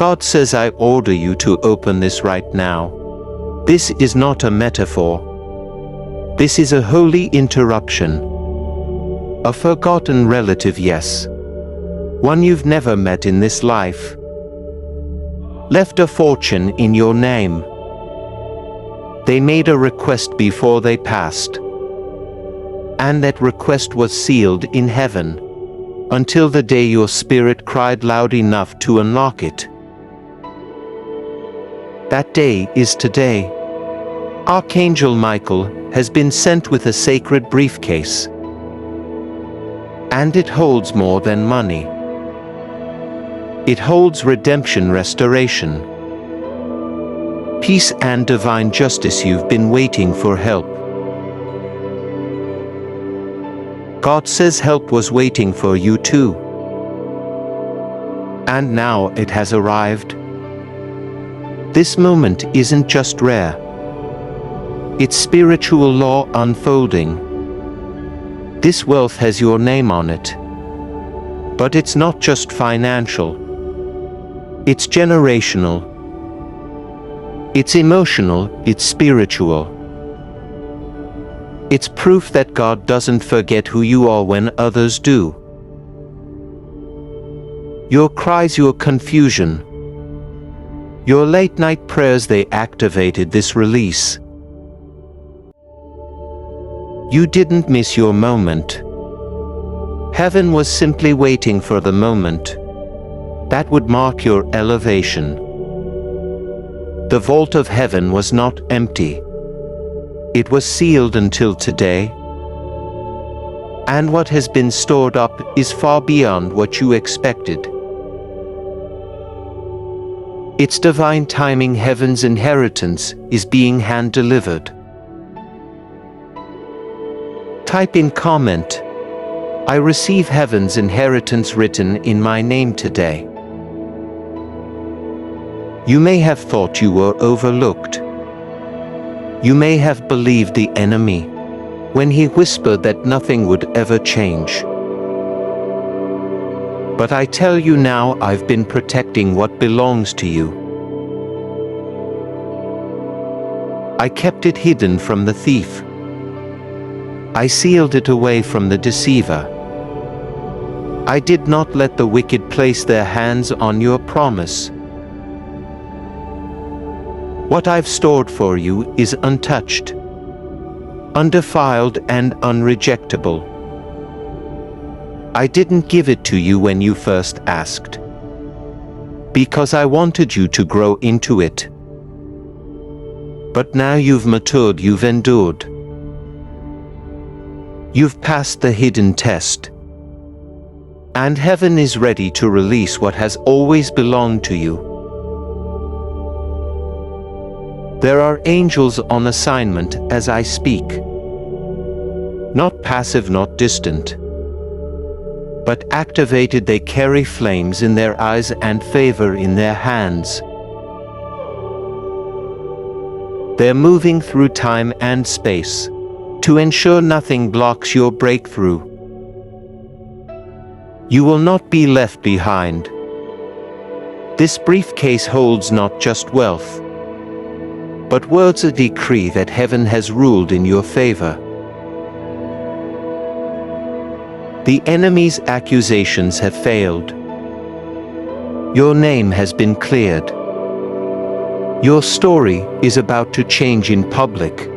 God says, I order you to open this right now. This is not a metaphor. This is a holy interruption. A forgotten relative, yes. One you've never met in this life. Left a fortune in your name. They made a request before they passed. And that request was sealed in heaven, until the day your spirit cried loud enough to unlock it. That day is today. Archangel Michael has been sent with a sacred briefcase. And it holds more than money. It holds redemption, restoration, peace and divine justice. You've been waiting for help. God says help was waiting for you too. And now it has arrived. This moment isn't just rare. It's spiritual law unfolding. This wealth has your name on it. But it's not just financial. It's generational. It's emotional, it's spiritual. It's proof that God doesn't forget who you are when others do. Your cries, your confusion, your late-night prayers, they activated this release. You didn't miss your moment. Heaven was simply waiting for the moment that would mark your elevation. The vault of heaven was not empty. It was sealed until today. And what has been stored up is far beyond what you expected. It's divine timing. Heaven's inheritance is being hand-delivered. Type in comment, I receive heaven's inheritance written in my name today. You may have thought you were overlooked. You may have believed the enemy when he whispered that nothing would ever change. But I tell you now, I've been protecting what belongs to you. I kept it hidden from the thief. I sealed it away from the deceiver. I did not let the wicked place their hands on your promise. What I've stored for you is untouched, undefiled and unrejectable. I didn't give it to you when you first asked, because I wanted you to grow into it. But now you've matured, you've endured. You've passed the hidden test. And heaven is ready to release what has always belonged to you. There are angels on assignment as I speak. Not passive, not distant, but activated. They carry flames in their eyes and favor in their hands. They're moving through time and space to ensure nothing blocks your breakthrough. You will not be left behind. This briefcase holds not just wealth, but words a decree that heaven has ruled in your favor. The enemy's accusations have failed. Your name has been cleared. Your story is about to change in public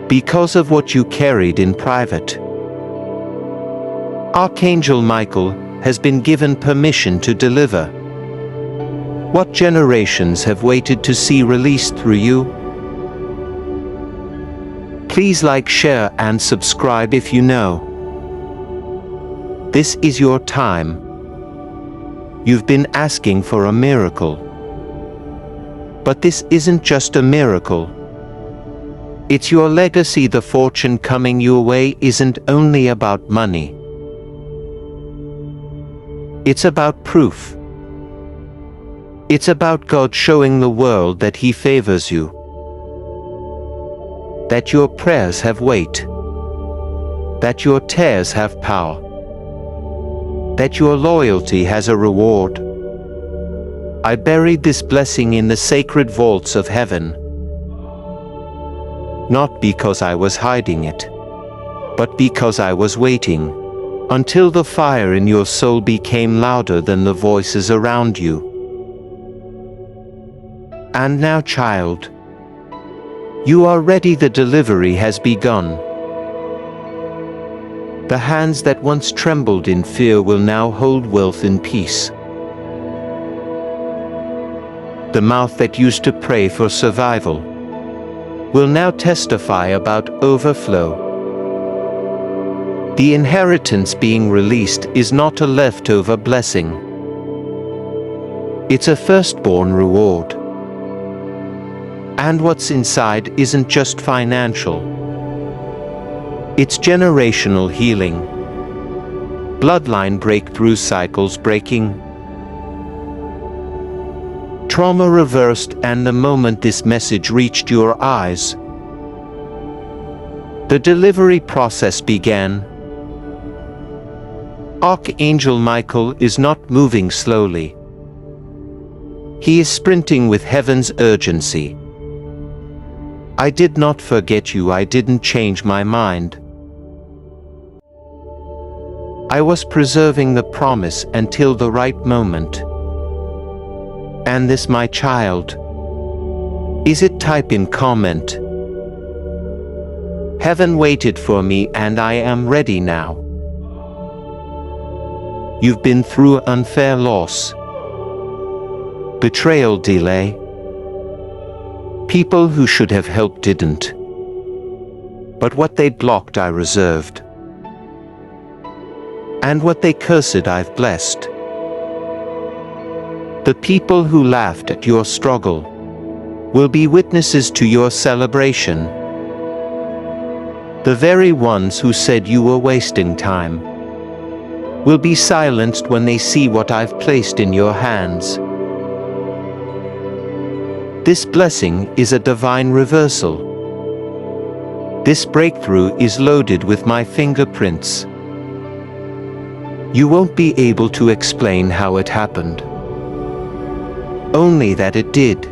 because of what you carried in private. Archangel Michael has been given permission to deliver what generations have waited to see released through you. Please like, share, and subscribe if you know. This is your time. You've been asking for a miracle. But this isn't just a miracle. It's your legacy. The fortune coming your way isn't only about money. It's about proof. It's about God showing the world that He favors you, that your prayers have weight, that your tears have power, that your loyalty has a reward. I buried this blessing in the sacred vaults of heaven. Not because I was hiding it, but because I was waiting until the fire in your soul became louder than the voices around you. And now, child, you are ready. The delivery has begun. The hands that once trembled in fear will now hold wealth in peace. The mouth that used to pray for survival will now testify about overflow. The inheritance being released is not a leftover blessing. It's a firstborn reward. And what's inside isn't just financial. It's generational healing. Bloodline breakthrough, cycles breaking. Trauma reversed, and the moment this message reached your eyes, the delivery process began. Archangel Michael is not moving slowly. He is sprinting with heaven's urgency. I did not forget you. I didn't change my mind. I was preserving the promise until the right moment. And this, my child, is it? Type in comment. Heaven waited for me and I am ready now. You've been through unfair loss, betrayal, delay. People who should have helped didn't. But what they blocked I reserved. And what they cursed I've blessed. The people who laughed at your struggle will be witnesses to your celebration. The very ones who said you were wasting time will be silenced when they see what I've placed in your hands. This blessing is a divine reversal. This breakthrough is loaded with my fingerprints. You won't be able to explain how it happened, only that it did.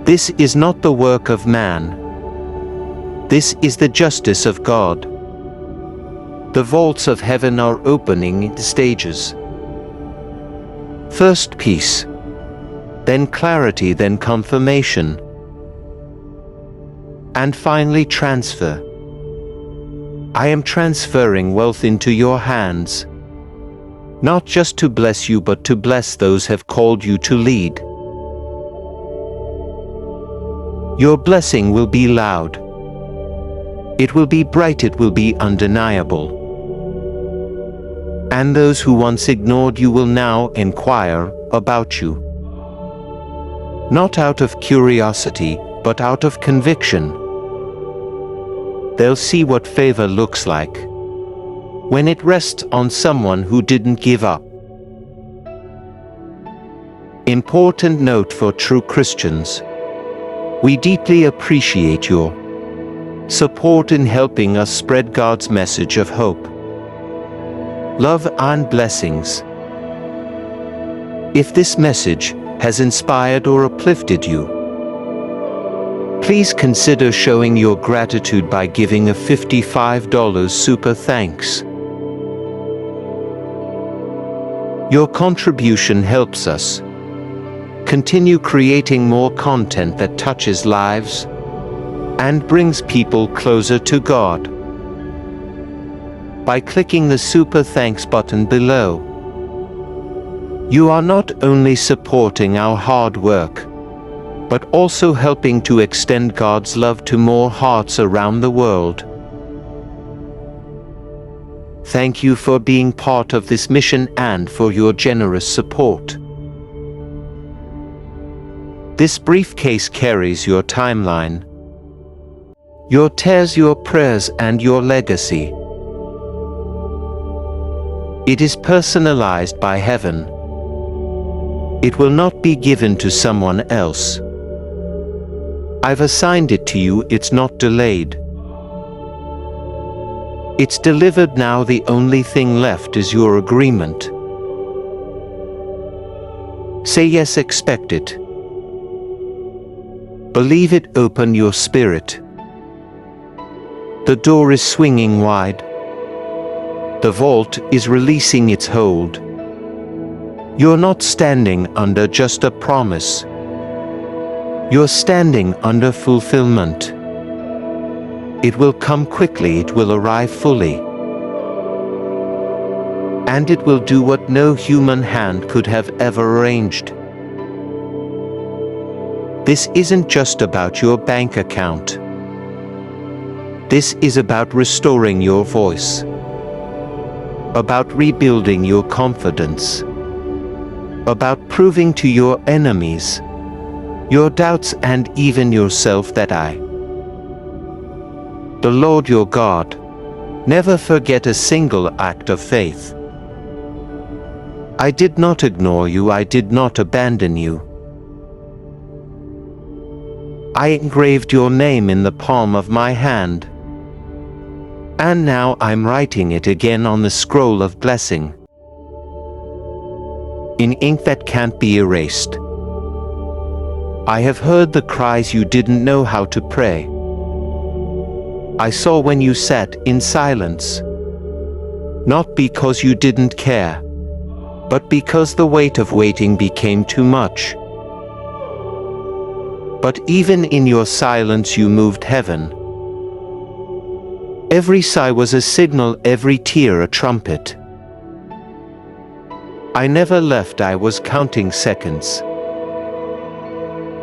This is not the work of man. This is the justice of God. The vaults of heaven are opening in stages. First peace, then clarity, then confirmation, and finally transfer. I am transferring wealth into your hands, not just to bless you but to bless those who have called you to lead. Your blessing will be loud. It will be bright, it will be undeniable. And those who once ignored you will now inquire about you. Not out of curiosity, but out of conviction. They'll see what favor looks like when it rests on someone who didn't give up. Important note for true Christians: we deeply appreciate your support in helping us spread God's message of hope, love, and blessings. If this message has inspired or uplifted you, please consider showing your gratitude by giving a $55 super thanks. Your contribution helps us continue creating more content that touches lives and brings people closer to God. By clicking the super thanks button below, you are not only supporting our hard work, but also helping to extend God's love to more hearts around the world. Thank you for being part of this mission and for your generous support. This briefcase carries your timeline, your tears, your prayers, and your legacy. It is personalized by heaven. It will not be given to someone else. I've assigned it to you. It's not delayed. It's delivered now. The only thing left is your agreement. Say yes, expect it. Believe it, open your spirit. The door is swinging wide. The vault is releasing its hold. You're not standing under just a promise. You're standing under fulfillment. It will come quickly, it will arrive fully. And it will do what no human hand could have ever arranged. This isn't just about your bank account. This is about restoring your voice. About rebuilding your confidence. About proving to your enemies, your doubts and even yourself that I, the Lord your God, never forget a single act of faith. I did not ignore you, I did not abandon you. I engraved your name in the palm of my hand. And now I'm writing it again on the scroll of blessing. In ink that can't be erased. I have heard the cries you didn't know how to pray. I saw when you sat in silence. Not because you didn't care, but because the weight of waiting became too much. But even in your silence you moved heaven. Every sigh was a signal, every tear a trumpet. I never left, I was counting seconds.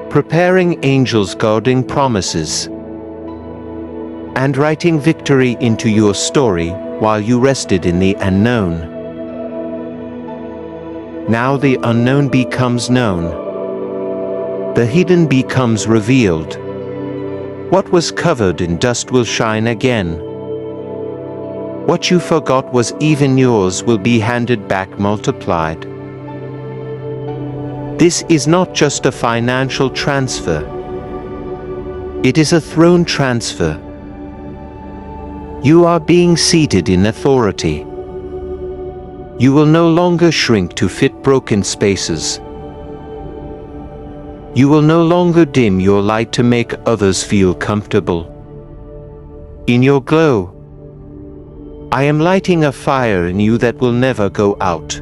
Preparing angels, guarding promises. And writing victory into your story while you rested in the unknown. Now the unknown becomes known. The hidden becomes revealed. What was covered in dust will shine again. What you forgot was even yours will be handed back multiplied. This is not just a financial transfer. It is a throne transfer. You are being seated in authority. You will no longer shrink to fit broken spaces. You will no longer dim your light to make others feel comfortable. In your glow, I am lighting a fire in you that will never go out.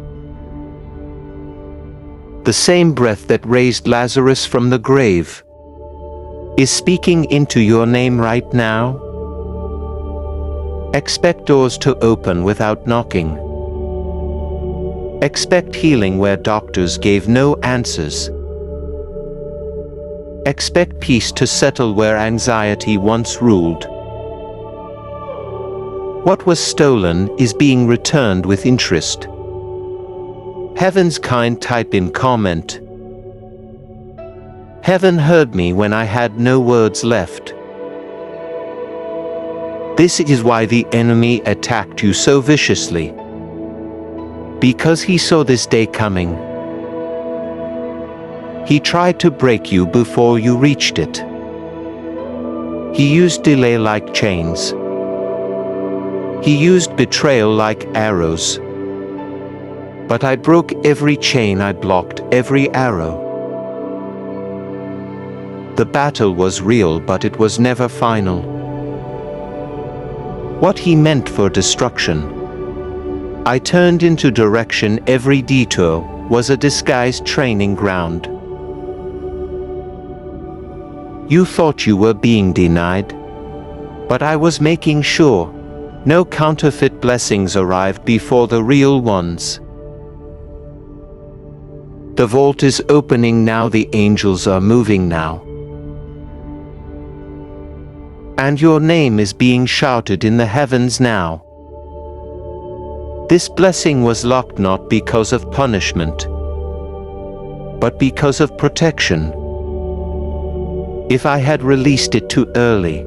The same breath that raised Lazarus from the grave is speaking into your name right now. Expect doors to open without knocking. Expect healing where doctors gave no answers. Expect peace to settle where anxiety once ruled. What was stolen is being returned with interest. Heaven's kind type in comment. Heaven heard me when I had no words left. This is why the enemy attacked you so viciously. Because he saw this day coming. He tried to break you before you reached it. He used delay like chains. He used betrayal like arrows. But I broke every chain, I blocked every arrow. The battle was real, but it was never final. What he meant for destruction, I turned into direction. Every detour was a disguised training ground. You thought you were being denied, but I was making sure no counterfeit blessings arrived before the real ones. The vault is opening now, the angels are moving now. And your name is being shouted in the heavens now. This blessing was locked not because of punishment, but because of protection. If I had released it too early,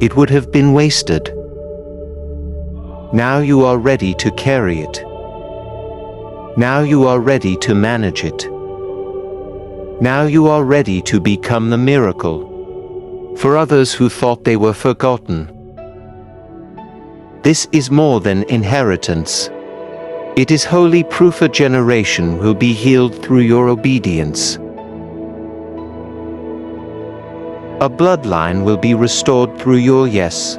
it would have been wasted. Now you are ready to carry it. Now you are ready to manage it. Now you are ready to become the miracle for others who thought they were forgotten. This is more than inheritance. It is holy proof a generation will be healed through your obedience. A bloodline will be restored through your yes.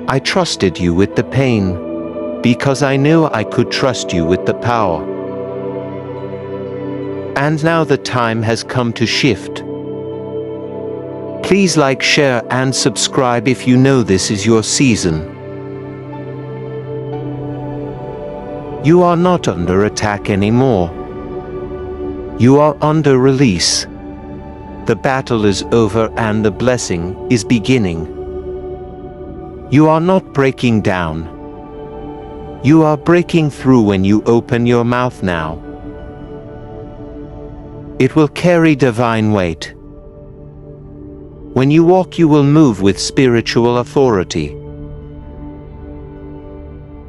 I trusted you with the pain, because I knew I could trust you with the power. And now the time has come to shift. Please like, share, and subscribe if you know this is your season. You are not under attack anymore. You are under release. The battle is over and the blessing is beginning. You are not breaking down. You are breaking through when you open your mouth now. It will carry divine weight. When you walk, you will move with spiritual authority.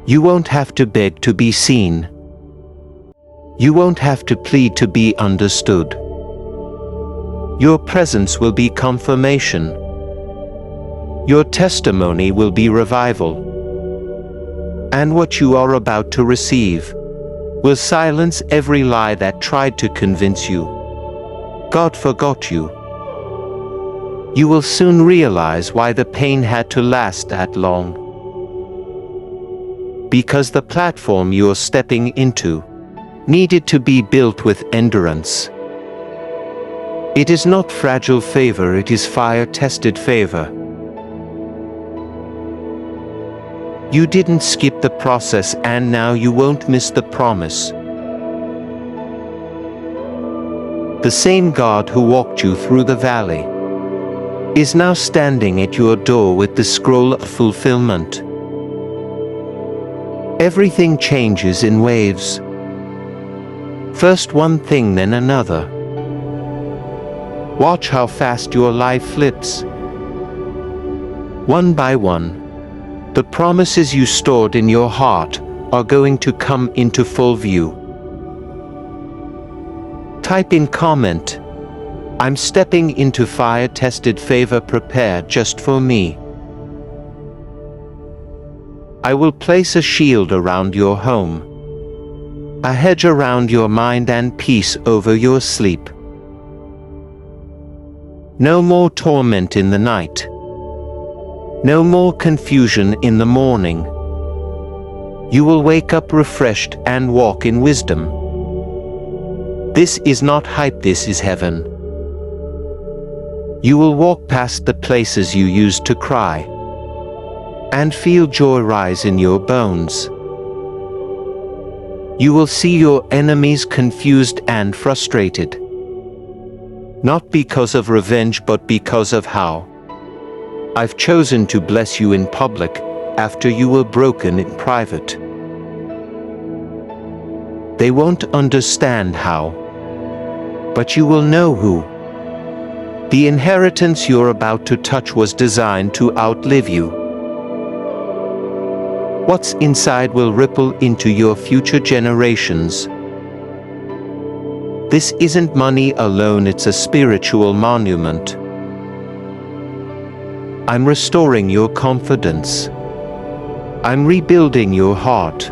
You won't have to beg to be seen. You won't have to plead to be understood. Your presence will be confirmation. Your testimony will be revival. And what you are about to receive will silence every lie that tried to convince you God forgot you. You will soon realize why the pain had to last that long. Because the platform you're stepping into needed to be built with endurance. It is not fragile favor, it is fire-tested favor. You didn't skip the process, and now you won't miss the promise. The same God who walked you through the valley is now standing at your door with the scroll of fulfillment. Everything changes in waves. First one thing, then another. Watch how fast your life flips. One by one, the promises you stored in your heart are going to come into full view. Type in comment, I'm stepping into fire-tested favor prepared just for me. I will place a shield around your home, a hedge around your mind and peace over your sleep. No more torment in the night. No more confusion in the morning. You will wake up refreshed and walk in wisdom. This is not hype, this is heaven. You will walk past the places you used to cry and feel joy rise in your bones. You will see your enemies confused and frustrated. Not because of revenge, but because of how I've chosen to bless you in public after you were broken in private. They won't understand how, but you will know who. The inheritance you're about to touch was designed to outlive you. What's inside will ripple into your future generations. This isn't money alone, it's a spiritual monument. I'm restoring your confidence. I'm rebuilding your heart.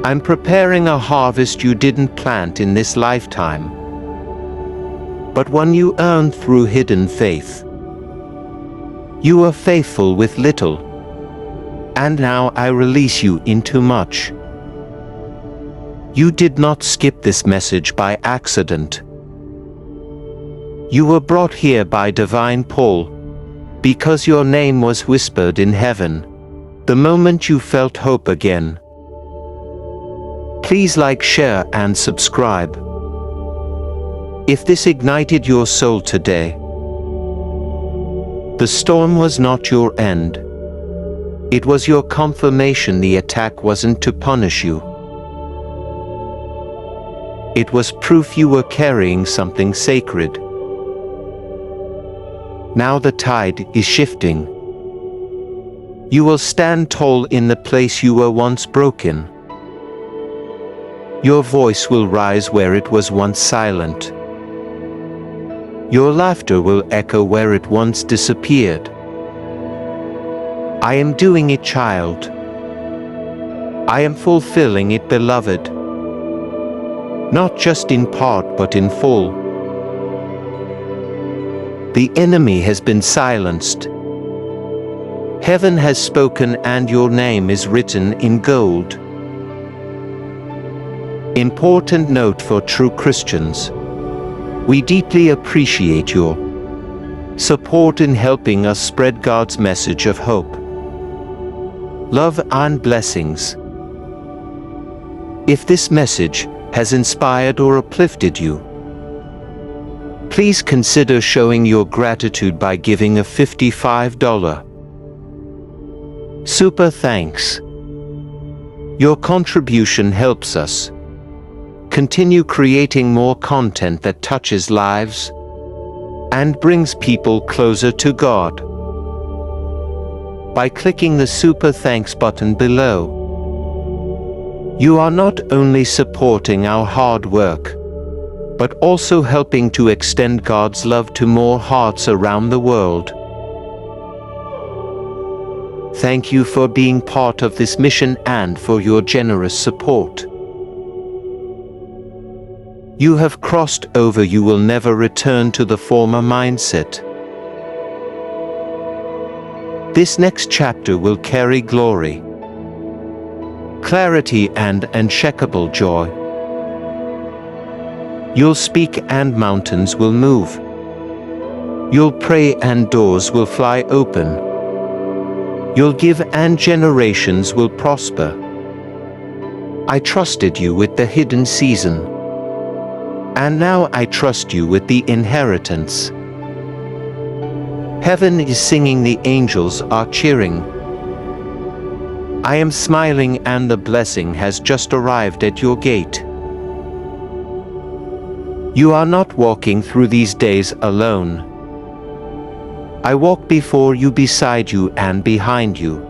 I'm preparing a harvest you didn't plant in this lifetime, but one you earned through hidden faith. You were faithful with little, and now I release you into much. You did not skip this message by accident. You were brought here by divine pull, because your name was whispered in heaven the moment you felt hope again. Please like, share, and subscribe. If this ignited your soul today, the storm was not your end. It was your confirmation the attack wasn't to punish you. It was proof you were carrying something sacred. Now the tide is shifting. You will stand tall in the place you were once broken. Your voice will rise where it was once silent. Your laughter will echo where it once disappeared. I am doing it, child. I am fulfilling it, beloved. Not just in part but in full. The enemy has been silenced. Heaven has spoken and your name is written in gold. Important note for true Christians. We deeply appreciate your support in helping us spread God's message of hope, love and blessings. If this message has inspired or uplifted you, please consider showing your gratitude by giving a $55 super thanks. Your contribution helps us continue creating more content that touches lives and brings people closer to God. By clicking the super thanks button below, you are not only supporting our hard work, but also helping to extend God's love to more hearts around the world. Thank you for being part of this mission and for your generous support. You have crossed over. You will never return to the former mindset. This next chapter will carry glory, clarity and unshakable joy. You'll speak and mountains will move. You'll pray and doors will fly open. You'll give and generations will prosper. I trusted you with the hidden season, and now I trust you with the inheritance. Heaven is singing, the angels are cheering. I am smiling and the blessing has just arrived at your gate. You are not walking through these days alone. I walk before you, beside you and behind you.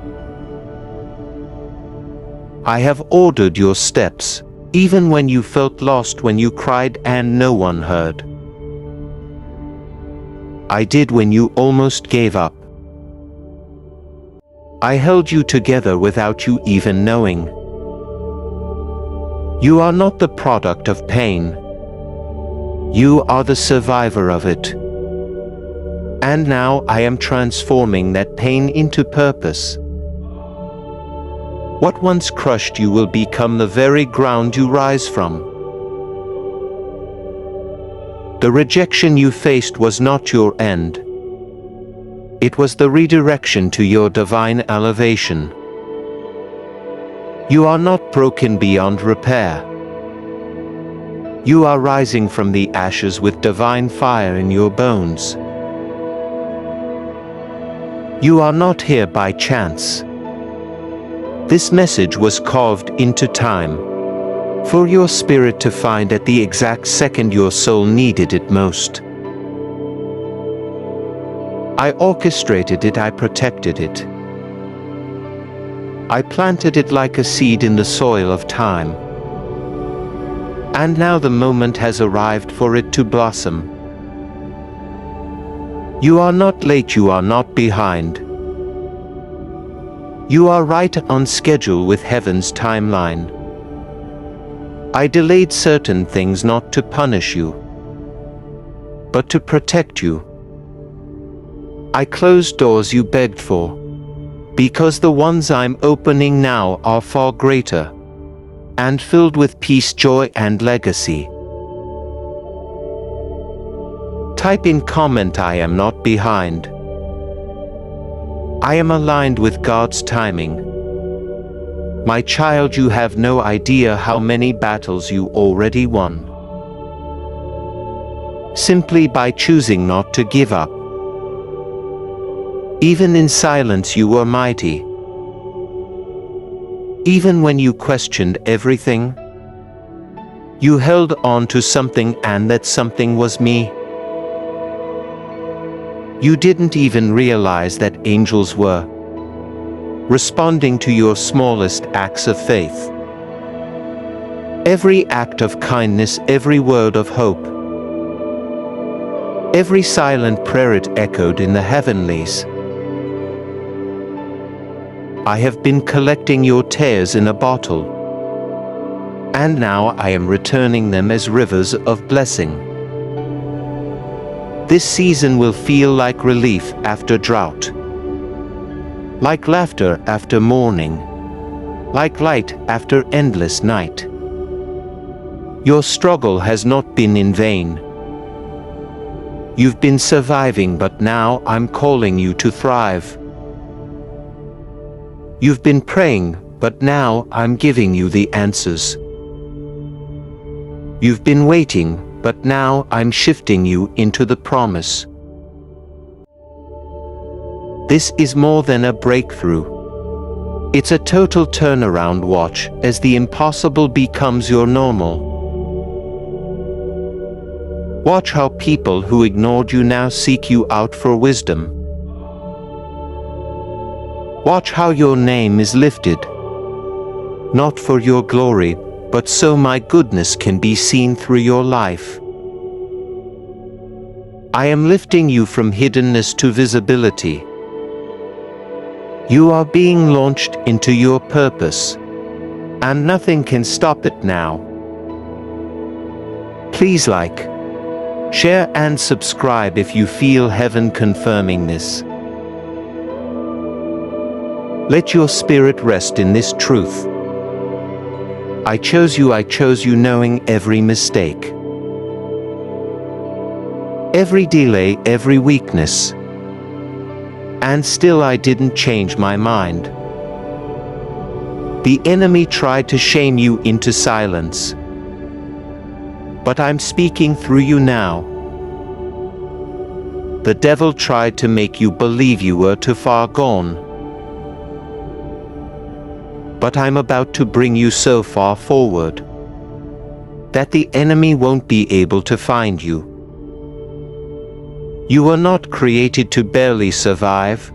I have ordered your steps, even when you felt lost, when you cried and no one heard. I did when you almost gave up. I held you together without you even knowing. You are not the product of pain. You are the survivor of it. And now I am transforming that pain into purpose. What once crushed you will become the very ground you rise from. The rejection you faced was not your end. It was the redirection to your divine elevation. You are not broken beyond repair. You are rising from the ashes with divine fire in your bones. You are not here by chance. This message was carved into time, for your spirit to find at the exact second your soul needed it most. I orchestrated it, I protected it. I planted it like a seed in the soil of time. And now the moment has arrived for it to blossom. You are not late, you are not behind. You are right on schedule with heaven's timeline. I delayed certain things not to punish you, but to protect you. I closed doors you begged for, because the ones I'm opening now are far greater, and filled with peace, joy, and legacy. Type in comment, I am not behind. I am aligned with God's timing. My child, you have no idea how many battles you already won. Simply by choosing not to give up. Even in silence you were mighty. Even when you questioned everything, you held on to something, and that something was me. You didn't even realize that angels were responding to your smallest acts of faith. Every act of kindness, every word of hope, every silent prayer, it echoed in the heavenlies. I have been collecting your tears in a bottle, and now I am returning them as rivers of blessing. This season will feel like relief after drought, like laughter after mourning, like light after endless night. Your struggle has not been in vain. You've been surviving, but now I'm calling you to thrive. You've been praying, but now I'm giving you the answers. You've been waiting, but now I'm shifting you into the promise. This is more than a breakthrough. It's a total turnaround. Watch as the impossible becomes your normal. Watch how people who ignored you now seek you out for wisdom. Watch how your name is lifted, not for your glory, but so my goodness can be seen through your life. I am lifting you from hiddenness to visibility. You are being launched into your purpose, and nothing can stop it now. Please like, share and subscribe if you feel heaven confirming this. Let your spirit rest in this truth. I chose you knowing every mistake, every delay, every weakness. And still I didn't change my mind. The enemy tried to shame you into silence, but I'm speaking through you now. The devil tried to make you believe you were too far gone, but I'm about to bring you so far forward that the enemy won't be able to find you. You were not created to barely survive.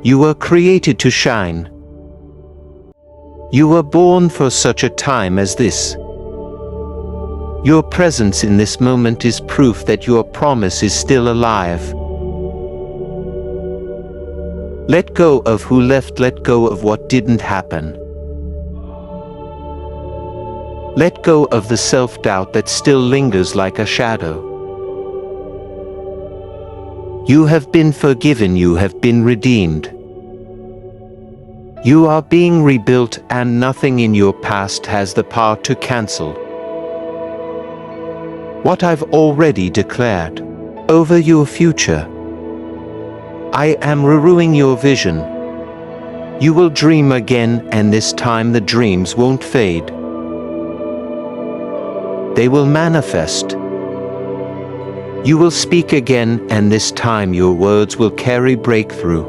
You were created to shine. You were born for such a time as this. Your presence in this moment is proof that your promise is still alive. Let go of who left, let go of what didn't happen. Let go of the self-doubt that still lingers like a shadow. You have been forgiven, you have been redeemed. You are being rebuilt, and nothing in your past has the power to cancel what I've already declared over your future. I am renewing your vision. You will dream again, and this time the dreams won't fade. They will manifest. You will speak again, and this time your words will carry breakthrough.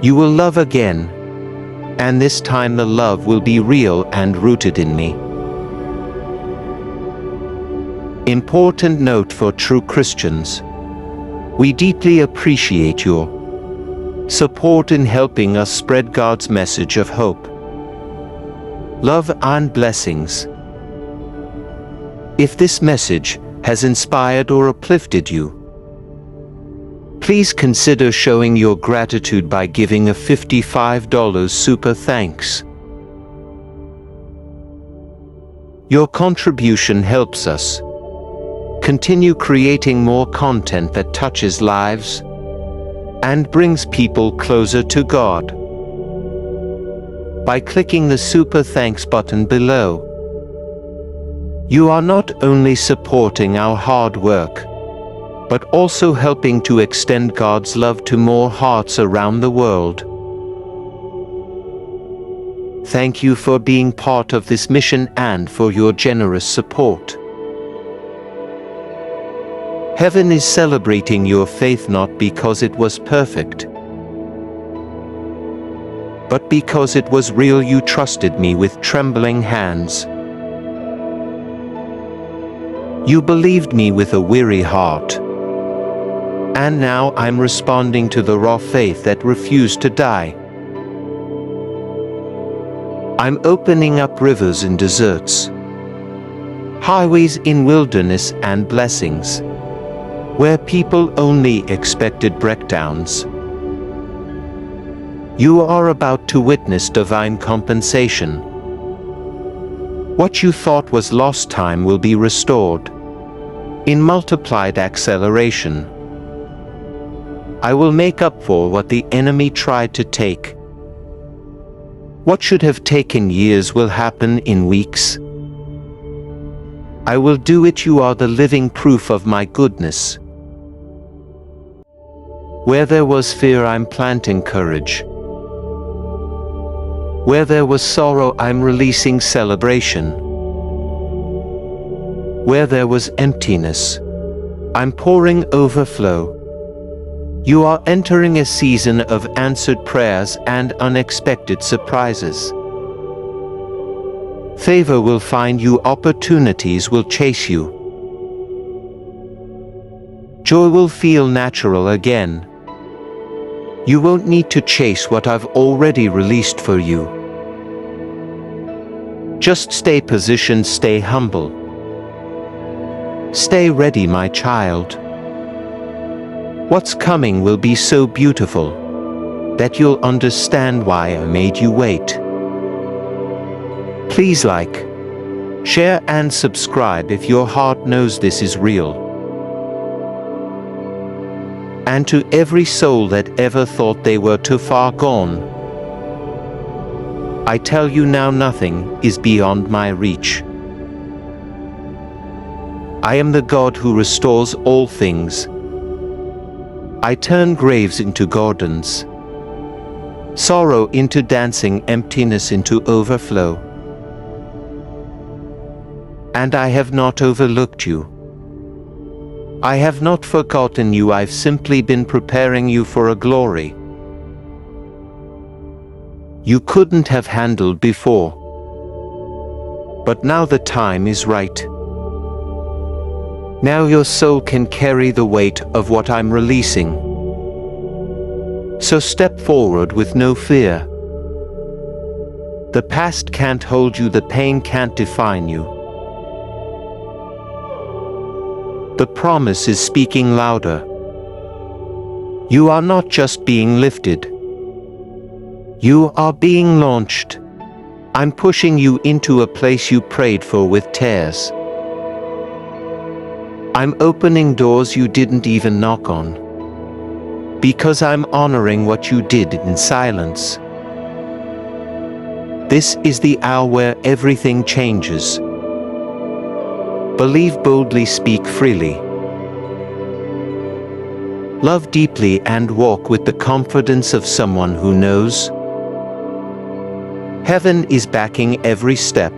You will love again, and this time the love will be real and rooted in me. Important note for true Christians: we deeply appreciate your support in helping us spread God's message of hope, love, and blessings. If this message has inspired or uplifted you, please consider showing your gratitude by giving a $55 super thanks. Your contribution helps us continue creating more content that touches lives and brings people closer to God. By clicking the super thanks button below, you are not only supporting our hard work, but also helping to extend God's love to more hearts around the world. Thank you for being part of this mission and for your generous support. Heaven is celebrating your faith not because it was perfect, but because it was real. You trusted me with trembling hands. You believed me with a weary heart. And now I'm responding to the raw faith that refused to die. I'm opening up rivers in deserts, highways in wilderness, and blessings where people only expected breakdowns. You are about to witness divine compensation. What you thought was lost time will be restored in multiplied acceleration. I will make up for what the enemy tried to take. What should have taken years will happen in weeks. I will do it. You are the living proof of my goodness. Where there was fear, I'm planting courage. Where there was sorrow, I'm releasing celebration. Where there was emptiness, I'm pouring overflow. You are entering a season of answered prayers and unexpected surprises. Favor will find you, opportunities will chase you. Joy will feel natural again. You won't need to chase what I've already released for you. Just stay positioned, stay humble. Stay ready, my child. What's coming will be so beautiful that you'll understand why I made you wait. Please like, share and subscribe if your heart knows this is real. And to every soul that ever thought they were too far gone, I tell you now, nothing is beyond my reach. I am the God who restores all things. I turn graves into gardens, sorrow into dancing, emptiness into overflow. And I have not overlooked you. I have not forgotten you. I've simply been preparing you for a glory you couldn't have handled before. But now the time is right. Now your soul can carry the weight of what I'm releasing. So step forward with no fear. The past can't hold you, the pain can't define you. The promise is speaking louder. You are not just being lifted. You are being launched. I'm pushing you into a place you prayed for with tears. I'm opening doors you didn't even knock on. Because I'm honoring what you did in silence. This is the hour where everything changes. Believe boldly, speak freely. Love deeply and walk with the confidence of someone who knows. Heaven is backing every step.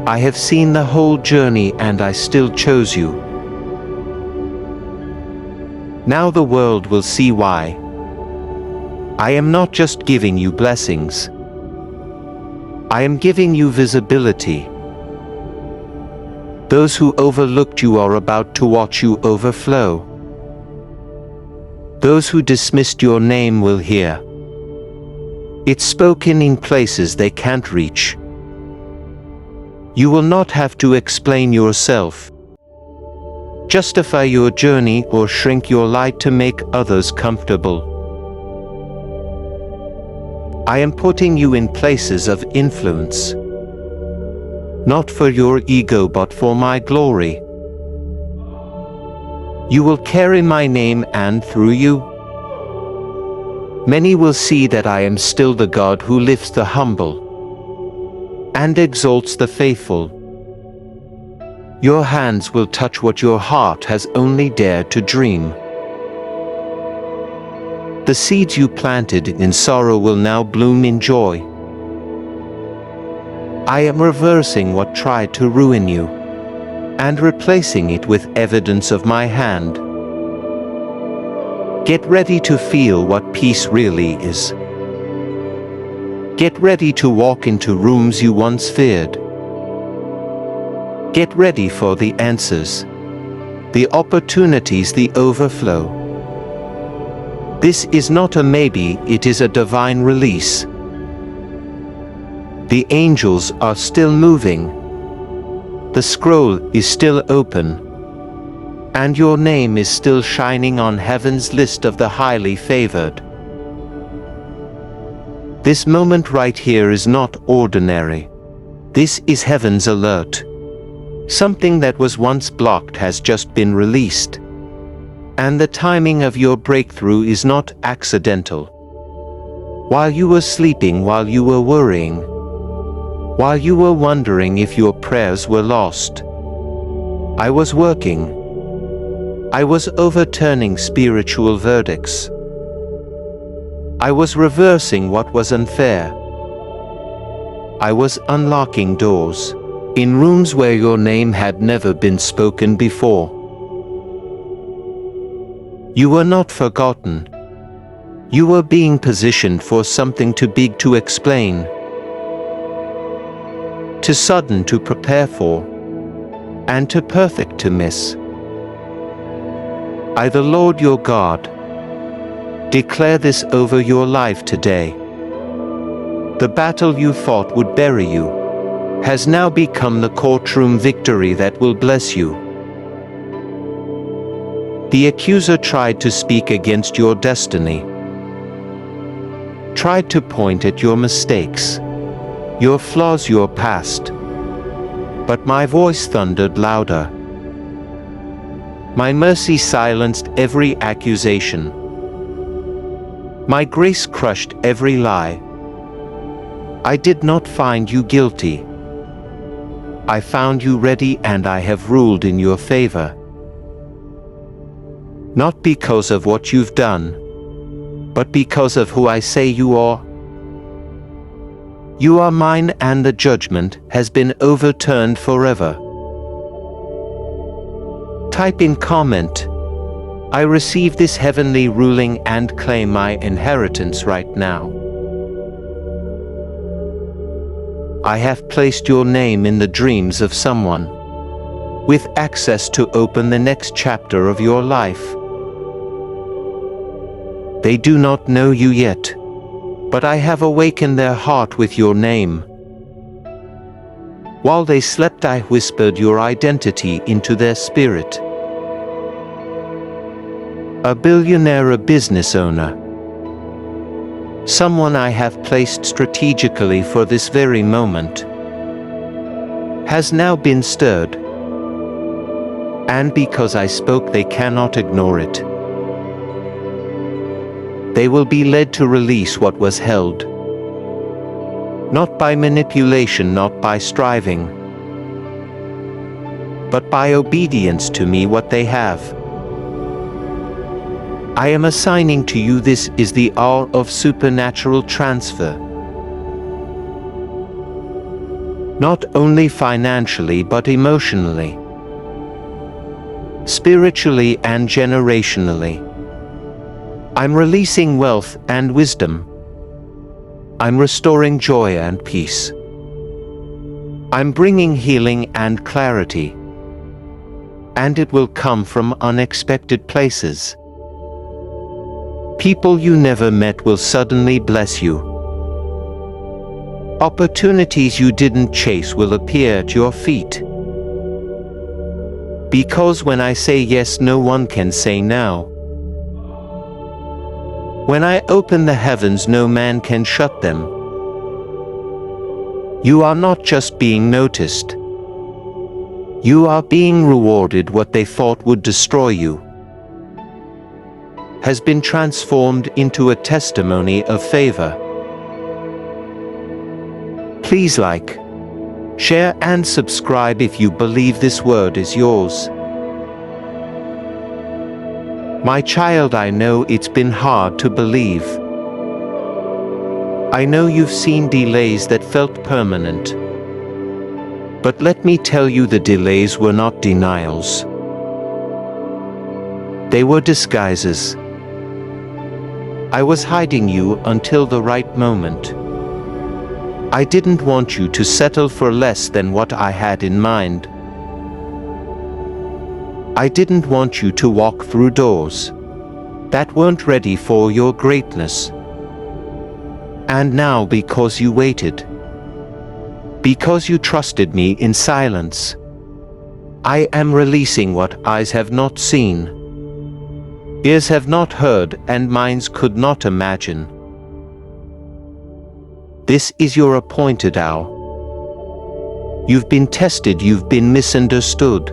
I have seen the whole journey and I still chose you. Now the world will see why. I am not just giving you blessings. I am giving you visibility. Those who overlooked you are about to watch you overflow. Those who dismissed your name will hear. It's spoken in places they can't reach. You will not have to explain yourself, justify your journey, or shrink your light to make others comfortable. I am putting you in places of influence, not for your ego but for my glory. You will carry my name, and through you, many will see that I am still the God who lifts the humble and exalts the faithful. Your hands will touch what your heart has only dared to dream. The seeds you planted in sorrow will now bloom in joy. I am reversing what tried to ruin you and replacing it with evidence of my hand. Get ready to feel what peace really is. Get ready to walk into rooms you once feared. Get ready for the answers, the opportunities, the overflow. This is not a maybe, it is a divine release. The angels are still moving. The scroll is still open. and your name is still shining on heaven's list of the highly favored. This moment right here is not ordinary. This is heaven's alert. Something that was once blocked has just been released. And the timing of your breakthrough is not accidental. While you were sleeping, while you were worrying, while you were wondering if your prayers were lost, I was working. I was overturning spiritual verdicts. I was reversing what was unfair. I was unlocking doors in rooms where your name had never been spoken before. You were not forgotten. You were being positioned for something too big to explain, too sudden to prepare for, and too perfect to miss. I, the Lord your God, declare this over your life today. The battle you thought would bury you has now become the courtroom victory that will bless you. The accuser tried to speak against your destiny, tried to point at your mistakes, your flaws, your past. But my voice thundered louder. My mercy silenced every accusation. My grace crushed every lie. I did not find you guilty. I found you ready, and I have ruled in your favor. Not because of what you've done, but because of who I say you are. You are mine, and the judgment has been overturned forever. Type in comment, I receive this heavenly ruling and claim my inheritance right now. I have placed your name in the dreams of someone with access to open the next chapter of your life. They do not know you yet, but I have awakened their heart with your name. While they slept, I whispered your identity into their spirit. A billionaire, a business owner, someone I have placed strategically for this very moment, has now been stirred. And because I spoke, they cannot ignore it. They will be led to release what was held. Not by manipulation, not by striving, but by obedience to me, what they have. I am assigning to you, this is the hour of supernatural transfer. Not only financially, but emotionally, spiritually, and generationally. I'm releasing wealth and wisdom. I'm restoring joy and peace. I'm bringing healing and clarity. And it will come from unexpected places. People you never met will suddenly bless you. Opportunities you didn't chase will appear at your feet. Because when I say yes, no one can say no. When I open the heavens, no man can shut them. You are not just being noticed. You are being rewarded. What they thought would destroy you has been transformed into a testimony of favor. Please like, share, and subscribe if you believe this word is yours. My child, I know it's been hard to believe. I know you've seen delays that felt permanent. But let me tell you, the delays were not denials. They were disguises. I was hiding you until the right moment. I didn't want you to settle for less than what I had in mind. I didn't want you to walk through doors that weren't ready for your greatness. And now, because you waited, because you trusted me in silence, I am releasing what eyes have not seen, ears have not heard, and minds could not imagine. This is your appointed hour. You've been tested, you've been misunderstood.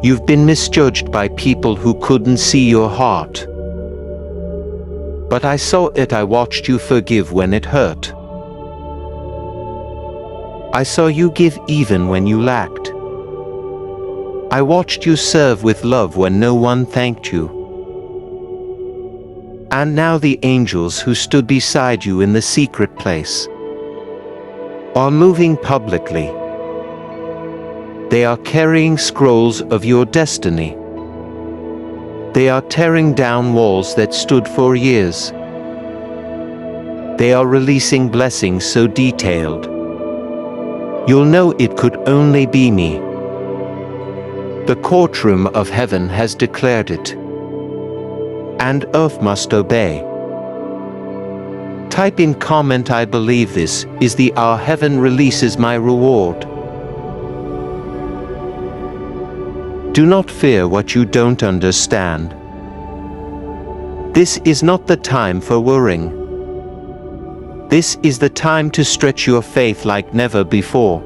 You've been misjudged by people who couldn't see your heart. But I saw it, I watched you forgive when it hurt. I saw you give even when you lacked. I watched you serve with love when no one thanked you. And now the angels who stood beside you in the secret place are moving publicly. They are carrying scrolls of your destiny. They are tearing down walls that stood for years. They are releasing blessings so detailed, you'll know it could only be me. The courtroom of heaven has declared it, and earth must obey. Type in comment, I believe this is the hour heaven releases my reward. Do not fear what you don't understand. This is not the time for worrying. This is the time to stretch your faith like never before.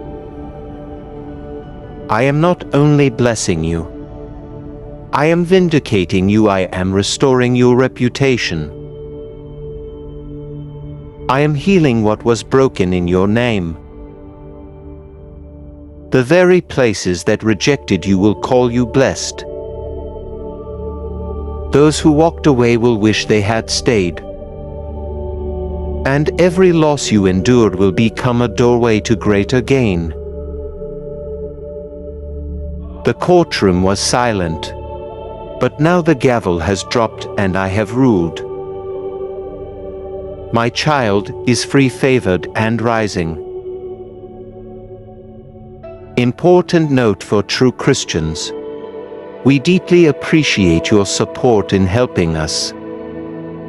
I am not only blessing you, I am vindicating you, I am restoring your reputation. I am healing what was broken in your name. The very places that rejected you will call you blessed. Those who walked away will wish they had stayed. And every loss you endured will become a doorway to greater gain. The courtroom was silent, but now the gavel has dropped and I have ruled. My child is free, favored, and rising. Important note for true Christians. We deeply appreciate your support in helping us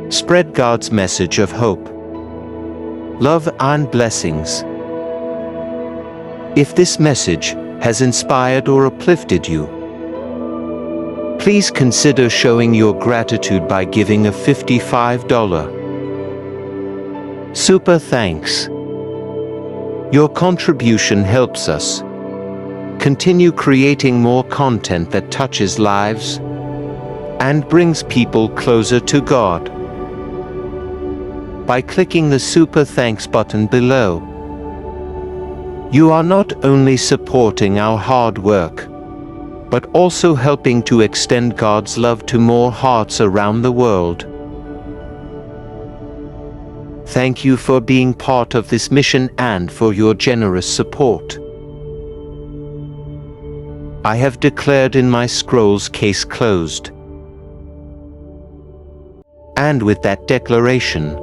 spread God's message of hope, love, and blessings. If this message has inspired or uplifted you, please consider showing your gratitude by giving a $55 super thanks. Your contribution helps us continue creating more content that touches lives and brings people closer to God. By clicking the super thanks button below, you are not only supporting our hard work, but also helping to extend God's love to more hearts around the world. Thank you for being part of this mission and for your generous support. I have declared in my scrolls, case closed. And with that declaration,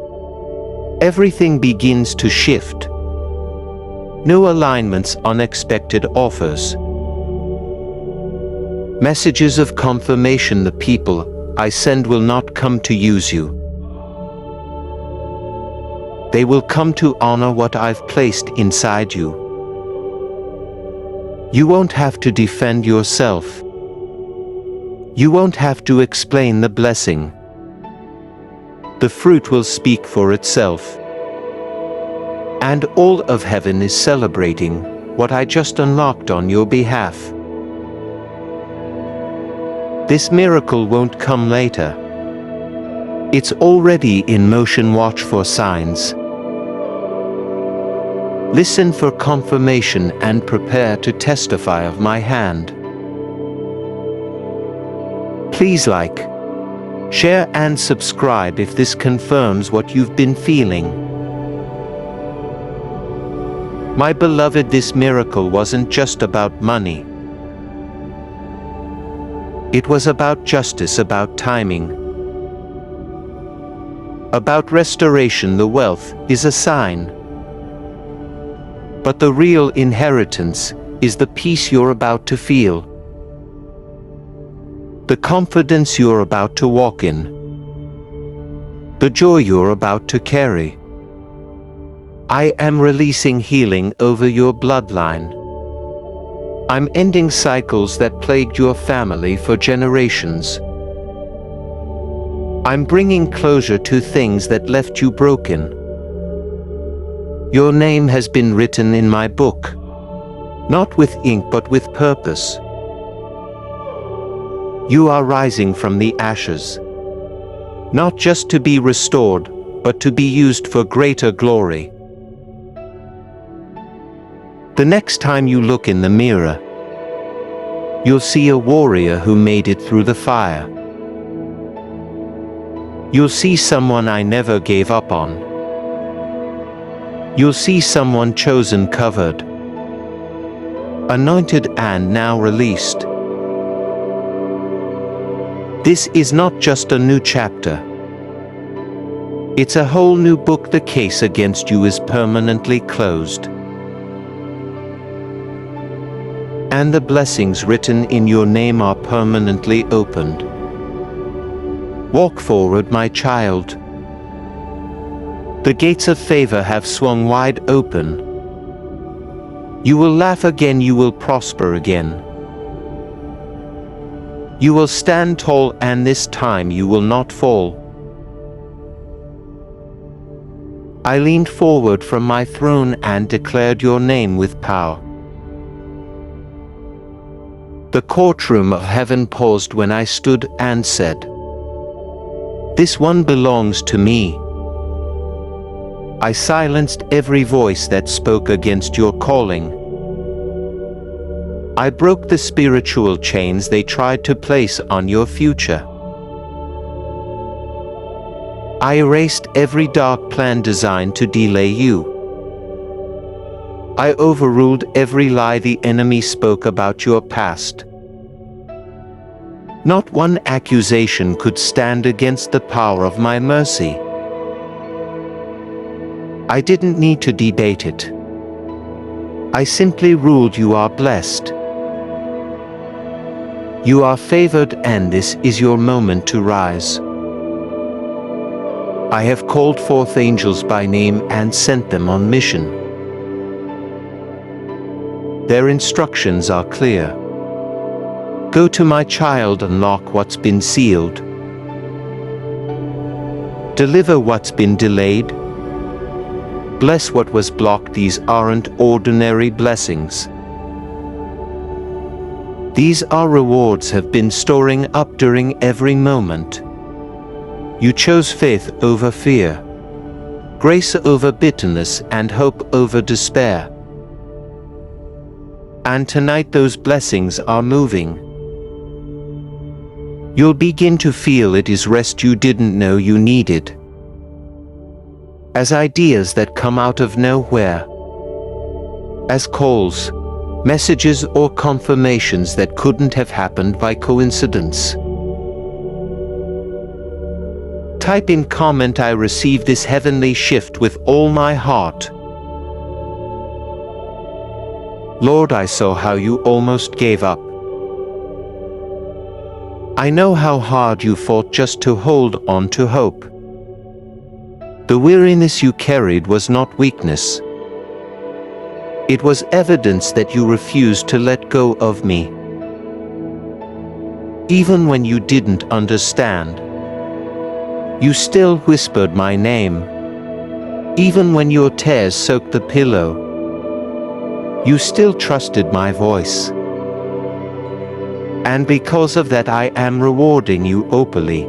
everything begins to shift. New alignments, unexpected offers, messages of confirmation. The people I send will not come to use you. They will come to honor what I've placed inside you. You won't have to defend yourself. You won't have to explain the blessing. The fruit will speak for itself. And all of heaven is celebrating what I just unlocked on your behalf. This miracle won't come later. It's already in motion. Watch for signs. Listen for confirmation and prepare to testify of my hand. Please like, share, and subscribe if this confirms what you've been feeling. My beloved, this miracle wasn't just about money. It was about justice, about timing, about restoration. The wealth is a sign, but the real inheritance is the peace you're about to feel, the confidence you're about to walk in, the joy you're about to carry. I am releasing healing over your bloodline. I'm ending cycles that plagued your family for generations. I'm bringing closure to things that left you broken. Your name has been written in my book, not with ink but with purpose. You are rising from the ashes, not just to be restored, but to be used for greater glory. The next time you look in the mirror, you'll see a warrior who made it through the fire. You'll see someone I never gave up on. You'll see someone chosen, covered, anointed, and now released. This is not just a new chapter. It's a whole new book. The case against you is permanently closed. And the blessings written in your name are permanently opened. Walk forward, my child. The gates of favor have swung wide open. You will laugh again, you will prosper again. You will stand tall, and this time you will not fall. I leaned forward from my throne and declared your name with power. The courtroom of heaven paused when I stood and said, "This one belongs to me." I silenced every voice that spoke against your calling. I broke the spiritual chains they tried to place on your future. I erased every dark plan designed to delay you. I overruled every lie the enemy spoke about your past. Not one accusation could stand against the power of my mercy. I didn't need to debate it. I simply ruled you are blessed. You are favored, and this is your moment to rise. I have called forth angels by name and sent them on mission. Their instructions are clear. Go to my child, unlock what's been sealed. Deliver what's been delayed. Bless what was blocked. These aren't ordinary blessings. These are rewards have been storing up during every moment. You chose faith over fear, grace over bitterness, and hope over despair. And tonight those blessings are moving. You'll begin to feel it is rest you didn't know you needed. As ideas that come out of nowhere. As calls, messages, or confirmations that couldn't have happened by coincidence. Type in comment, I receive this heavenly shift with all my heart. Lord, I saw how you almost gave up. I know how hard you fought just to hold on to hope. The weariness you carried was not weakness. It was evidence that you refused to let go of me. Even when you didn't understand, you still whispered my name. Even when your tears soaked the pillow, you still trusted my voice. And because of that, I am rewarding you openly.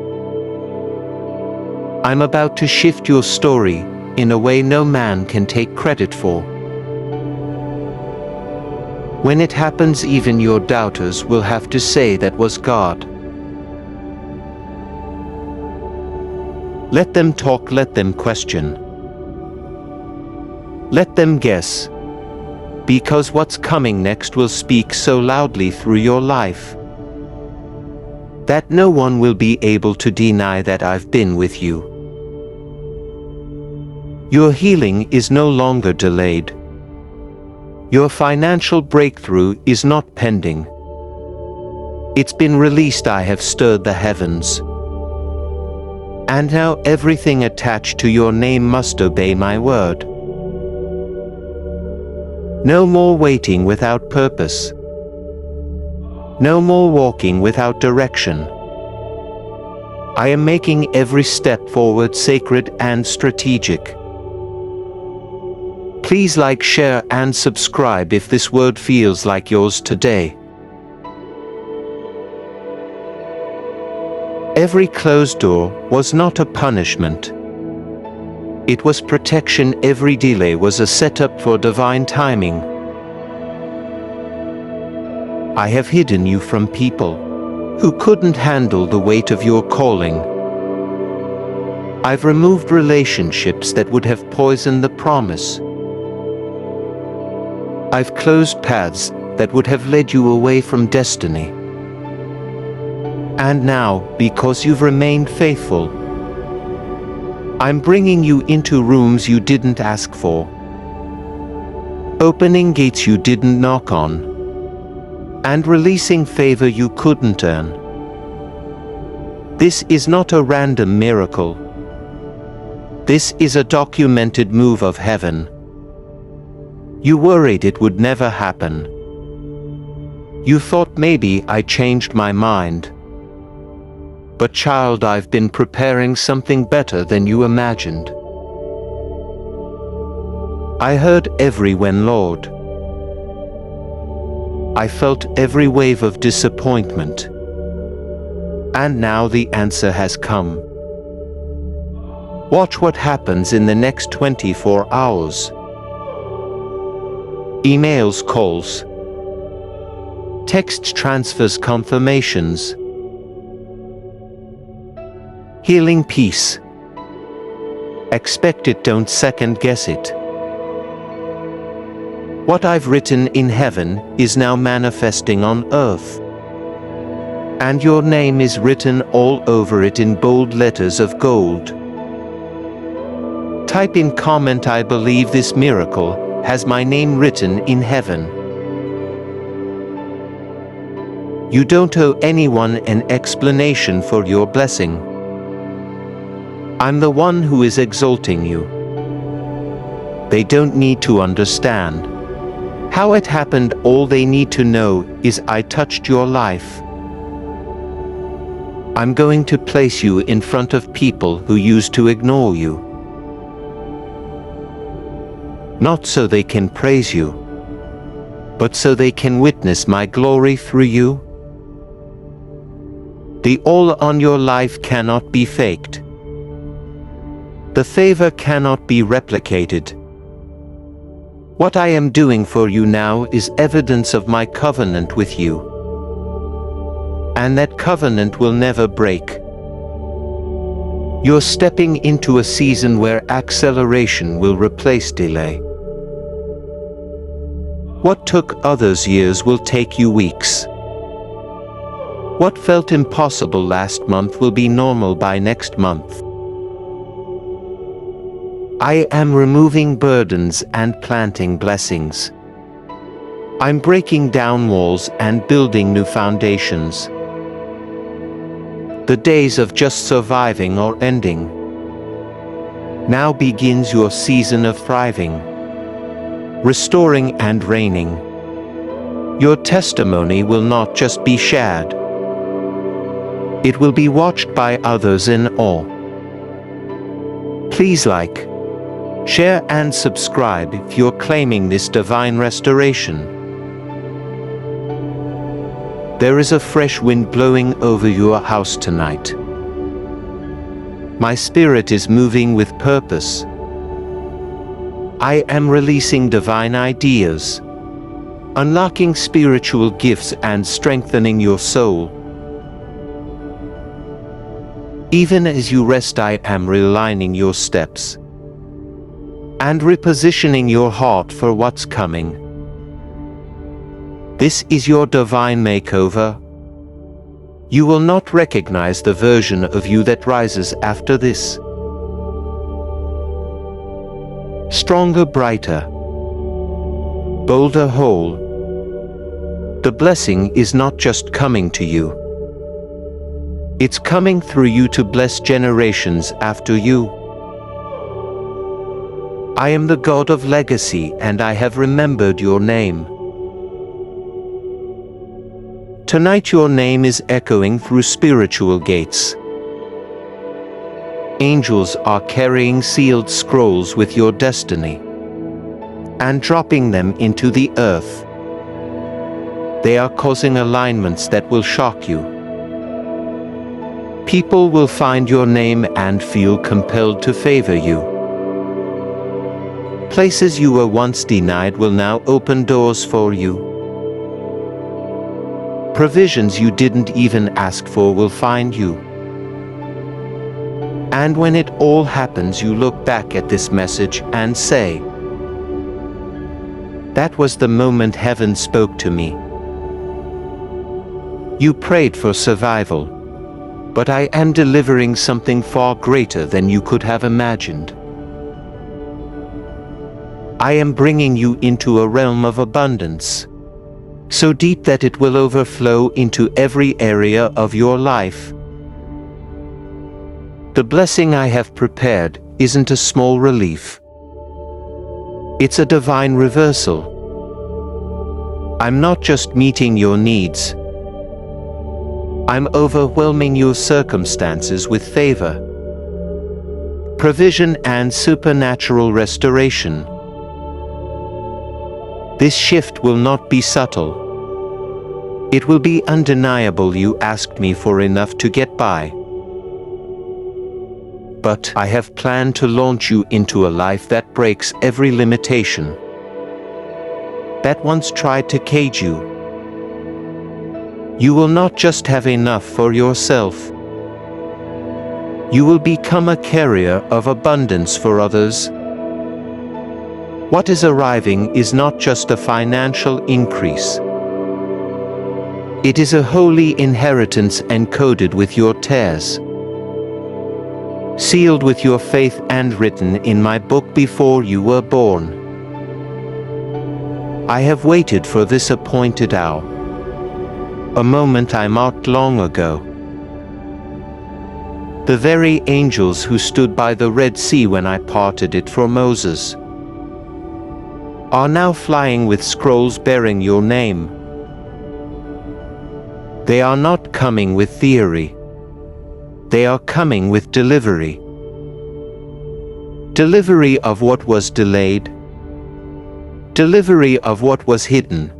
I'm about to shift your story in a way no man can take credit for. When it happens, even your doubters will have to say that was God. Let them talk, let them question. Let them guess. Because what's coming next will speak so loudly through your life that no one will be able to deny that I've been with you. Your healing is no longer delayed. Your financial breakthrough is not pending. It's been released. I have stirred the heavens. And now everything attached to your name must obey my word. No more waiting without purpose. No more walking without direction. I am making every step forward sacred and strategic. Please like, share, and subscribe if this word feels like yours today. Every closed door was not a punishment. It was protection. Every delay was a setup for divine timing. I have hidden you from people who couldn't handle the weight of your calling. I've removed relationships that would have poisoned the promise. I've closed paths that would have led you away from destiny. And now, because you've remained faithful, I'm bringing you into rooms you didn't ask for, opening gates you didn't knock on, and releasing favor you couldn't earn. This is not a random miracle. This is a documented move of heaven. You worried it would never happen. You thought maybe I changed my mind. But child, I've been preparing something better than you imagined. I heard every when, Lord. I felt every wave of disappointment. And now the answer has come. Watch what happens in the next 24 hours. Emails, calls, text transfers, confirmations, healing, peace. Expect it, don't second guess it. What I've written in heaven is now manifesting on earth. And your name is written all over it in bold letters of gold. Type in comment, I believe this miracle has my name written in heaven. You don't owe anyone an explanation for your blessing. I'm the one who is exalting you. They don't need to understand how it happened. All they need to know is I touched your life. I'm going to place you in front of people who used to ignore you. Not so they can praise you, but so they can witness my glory through you. The all on your life cannot be faked. The favor cannot be replicated. What I am doing for you now is evidence of my covenant with you. And that covenant will never break. You're stepping into a season where acceleration will replace delay. What took others years will take you weeks. What felt impossible last month will be normal by next month. I am removing burdens and planting blessings. I'm breaking down walls and building new foundations. The days of just surviving are ending. Now begins your season of thriving, restoring and reigning. Your testimony will not just be shared. It will be watched by others in awe. Please like, share and subscribe if you're claiming this divine restoration. There is a fresh wind blowing over your house tonight. My spirit is moving with purpose. I am releasing divine ideas, unlocking spiritual gifts and strengthening your soul. Even as you rest, I am realigning your steps and repositioning your heart for what's coming. This is your divine makeover. You will not recognize the version of you that rises after this. Stronger, brighter, bolder, whole. The blessing is not just coming to you. It's coming through you to bless generations after you. I am the God of legacy, and I have remembered your name. Tonight your name is echoing through spiritual gates. Angels are carrying sealed scrolls with your destiny and dropping them into the earth. They are causing alignments that will shock you. People will find your name and feel compelled to favor you. Places you were once denied will now open doors for you. Provisions you didn't even ask for will find you. And when it all happens, you look back at this message and say, "That was the moment heaven spoke to me." You prayed for survival, but I am delivering something far greater than you could have imagined. I am bringing you into a realm of abundance, so deep that it will overflow into every area of your life. The blessing I have prepared isn't a small relief. It's a divine reversal. I'm not just meeting your needs. I'm overwhelming your circumstances with favor, provision, and supernatural restoration. This shift will not be subtle. It will be undeniable. You asked me for enough to get by. But I have planned to launch you into a life that breaks every limitation that once tried to cage you. You will not just have enough for yourself. You will become a carrier of abundance for others. What is arriving is not just a financial increase. It is a holy inheritance encoded with your tears, sealed with your faith, and written in my book before you were born. I have waited for this appointed hour, a moment I marked long ago. The very angels who stood by the Red Sea when I parted it for Moses are now flying with scrolls bearing your name. They are not coming with theory. They are coming with delivery. Delivery of what was delayed. Delivery of what was hidden.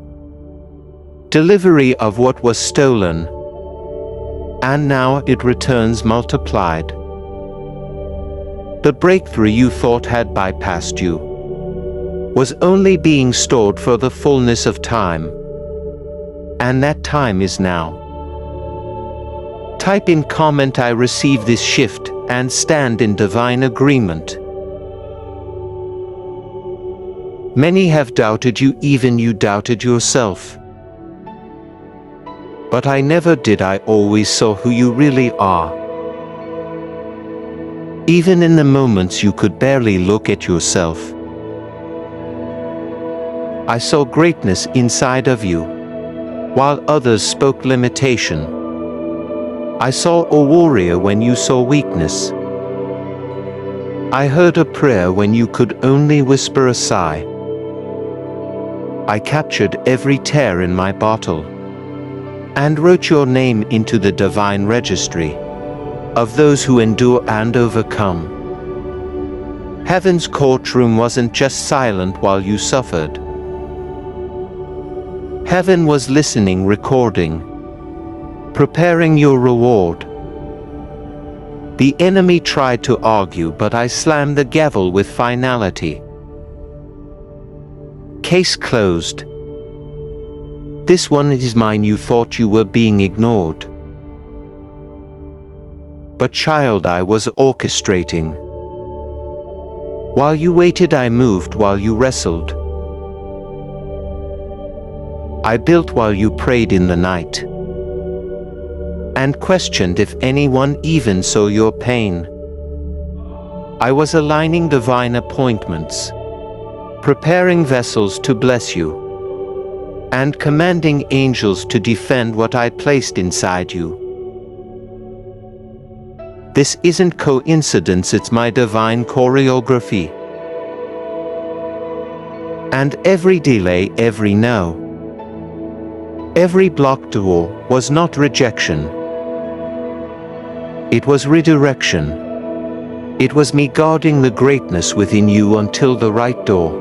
Delivery of what was stolen. And now it returns multiplied. The breakthrough you thought had bypassed you was only being stored for the fullness of time. And that time is now. Type in comment, "I receive this shift," and stand in divine agreement. Many have doubted you, even you doubted yourself. But I never did. I always saw who you really are. Even in the moments you could barely look at yourself, I saw greatness inside of you, while others spoke limitation. I saw a warrior when you saw weakness. I heard a prayer when you could only whisper a sigh. I captured every tear in my bottle and wrote your name into the divine registry of those who endure and overcome. Heaven's courtroom wasn't just silent while you suffered. Heaven was listening, recording, preparing your reward. The enemy tried to argue, but I slammed the gavel with finality. Case closed. This one is mine. You thought you were being ignored. But child, I was orchestrating. While you waited, I moved. While you wrestled, I built. While you prayed in the night and questioned if anyone even saw your pain, I was aligning divine appointments, preparing vessels to bless you, and commanding angels to defend what I placed inside you. This isn't coincidence, it's my divine choreography. And every delay, every no, Every blocked door was not rejection. It was redirection. It was me guarding the greatness within you until the right door,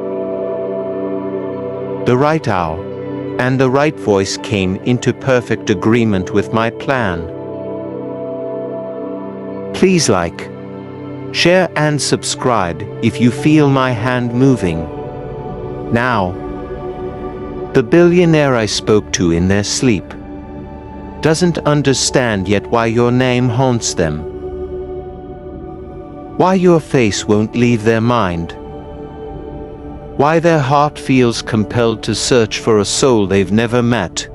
the right hour, and the right voice came into perfect agreement with my plan. Please like, share and subscribe if you feel my hand moving. Now, the billionaire I spoke to in their sleep doesn't understand yet why your name haunts them, why your face won't leave their mind, why their heart feels compelled to search for a soul they've never met.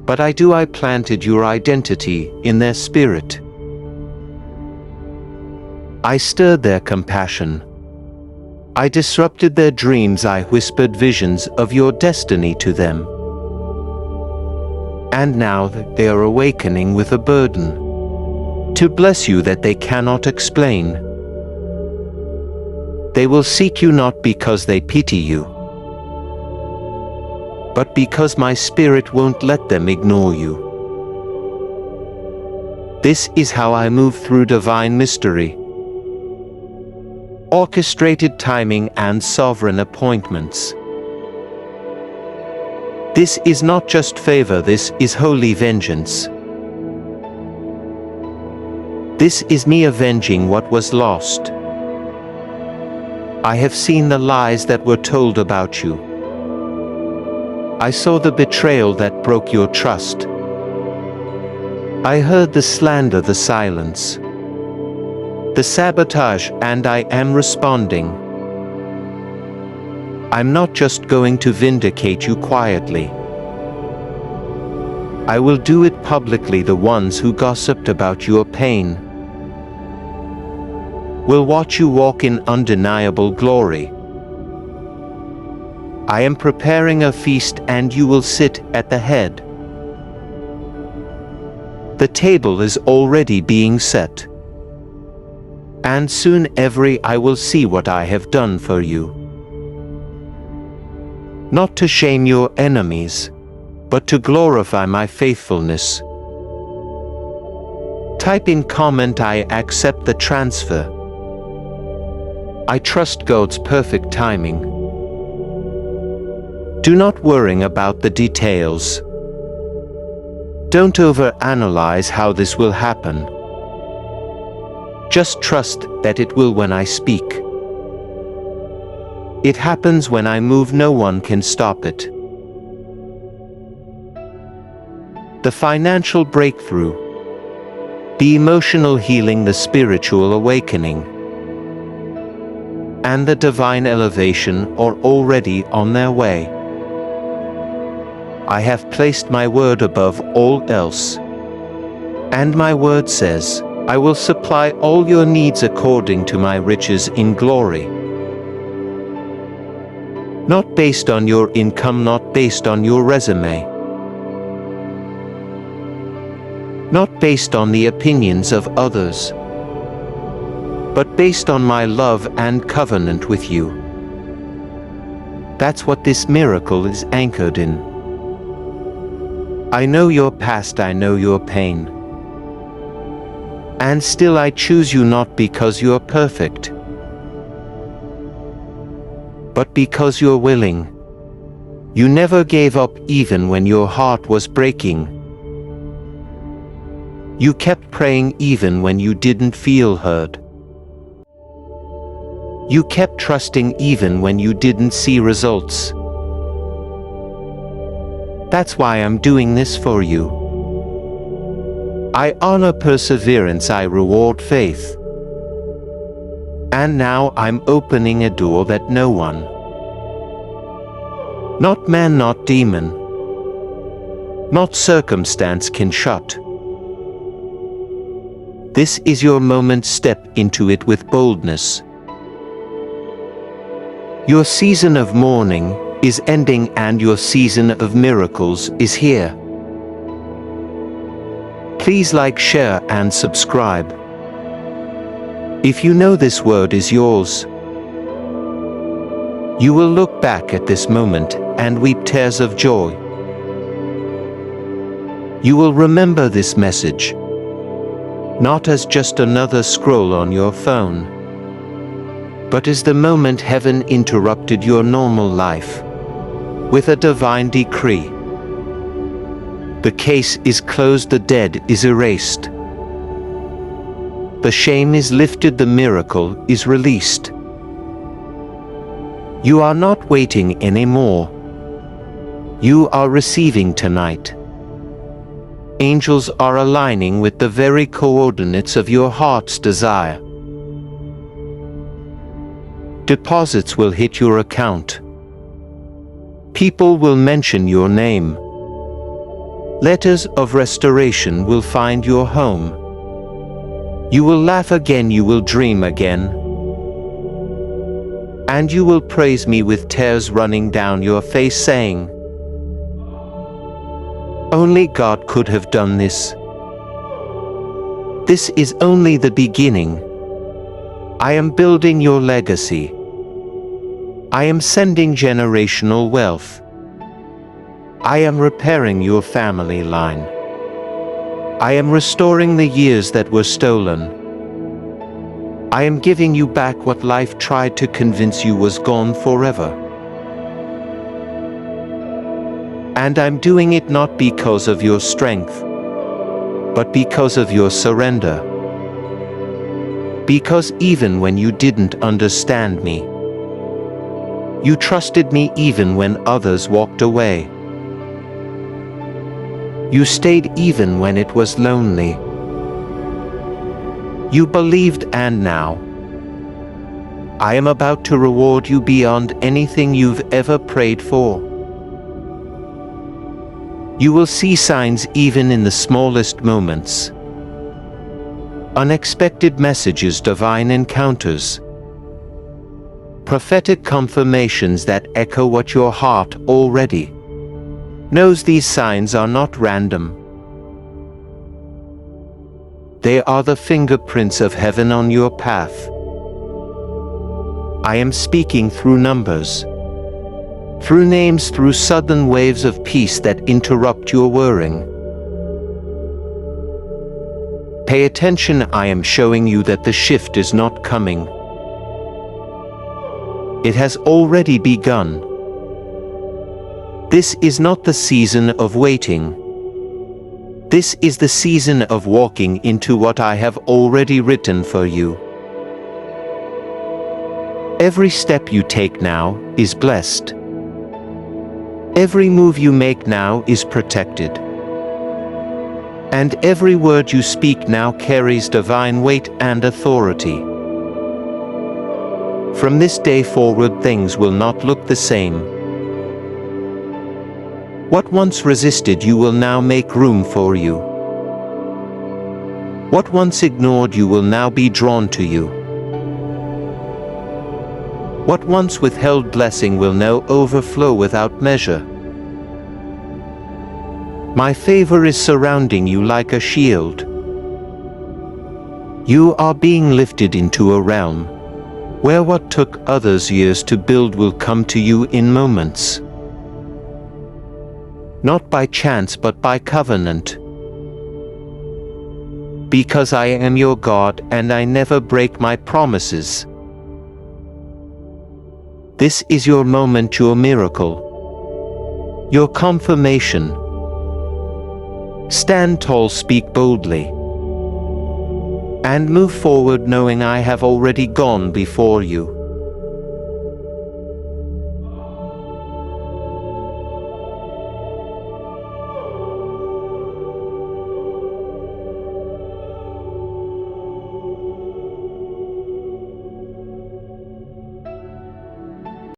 But I planted your identity in their spirit. I stirred their compassion. I disrupted their dreams. I whispered visions of your destiny to them. And now they are awakening with a burden to bless you that they cannot explain. They will seek you not because they pity you, but because my spirit won't let them ignore you. This is how I move through divine mystery, orchestrated timing and sovereign appointments. This is not just favor, this is holy vengeance. This is me avenging what was lost. I have seen the lies that were told about you. I saw the betrayal that broke your trust. I heard the slander, the silence, the sabotage, and I am responding. I'm not just going to vindicate you quietly. I will do it publicly. The ones who gossiped about your pain will watch you walk in undeniable glory. I am preparing a feast and you will sit at the head. The table is already being set. And soon every eye will see what I have done for you. Not to shame your enemies, but to glorify my faithfulness. Type in comment, I accept the transfer. I trust God's perfect timing. Do not worry about the details. Don't overanalyze how this will happen. Just trust that it will when I speak. It happens when I move, no one can stop it. The financial breakthrough, the emotional healing, the spiritual awakening, and the divine elevation are already on their way. I have placed my word above all else. And my word says, I will supply all your needs according to my riches in glory. Not based on your income, not based on your resume, not based on the opinions of others, but based on my love and covenant with you. That's what this miracle is anchored in. I know your past, I know your pain. And still I choose you not because you are perfect, but because you're willing. You never gave up even when your heart was breaking. You kept praying even when you didn't feel heard. You kept trusting even when you didn't see results. That's why I'm doing this for you. I honor perseverance, I reward faith. And now I'm opening a door that no one, not man, not demon, not circumstance can shut. This is your moment, step into it with boldness. Your season of mourning is ending and your season of miracles is here. Please like, share and subscribe. If you know this word is yours, You will look back at this moment and weep tears of joy. You will remember this message, not as just another scroll on your phone, but as the moment heaven interrupted your normal life with a divine decree. The case is closed, the dead is erased. The shame is lifted, the miracle is released. You are not waiting anymore. You are receiving tonight. Angels are aligning with the very coordinates of your heart's desire. Deposits will hit your account. People will mention your name. Letters of restoration will find your home. You will laugh again, you will dream again. And you will praise me with tears running down your face, saying, "Only God could have done this. This is only the beginning. I am building your legacy. I am sending generational wealth. I am repairing your family line. I am restoring the years that were stolen. I am giving you back what life tried to convince you was gone forever. And I'm doing it not because of your strength, but because of your surrender. Because even when you didn't understand me, you trusted me even when others walked away. You stayed even when it was lonely. You believed, and now I am about to reward you beyond anything you've ever prayed for. You will see signs even in the smallest moments. Unexpected messages, divine encounters, prophetic confirmations that echo what your heart already knows. These signs are not random. They are the fingerprints of heaven on your path. I am speaking through numbers, through names, through sudden waves of peace that interrupt your worrying. Pay attention, I am showing you that the shift is not coming. It has already begun. This is not the season of waiting. This is the season of walking into what I have already written for you. Every step you take now is blessed. Every move you make now is protected. And every word you speak now carries divine weight and authority. From this day forward, things will not look the same. What once resisted you will now make room for you. What once ignored you will now be drawn to you. What once withheld blessing will now overflow without measure. My favor is surrounding you like a shield. You are being lifted into a realm where what took others years to build will come to you in moments. Not by chance but by covenant. Because I am your God and I never break my promises. This is your moment, your miracle, your confirmation. Stand tall, speak boldly, and move forward knowing I have already gone before you.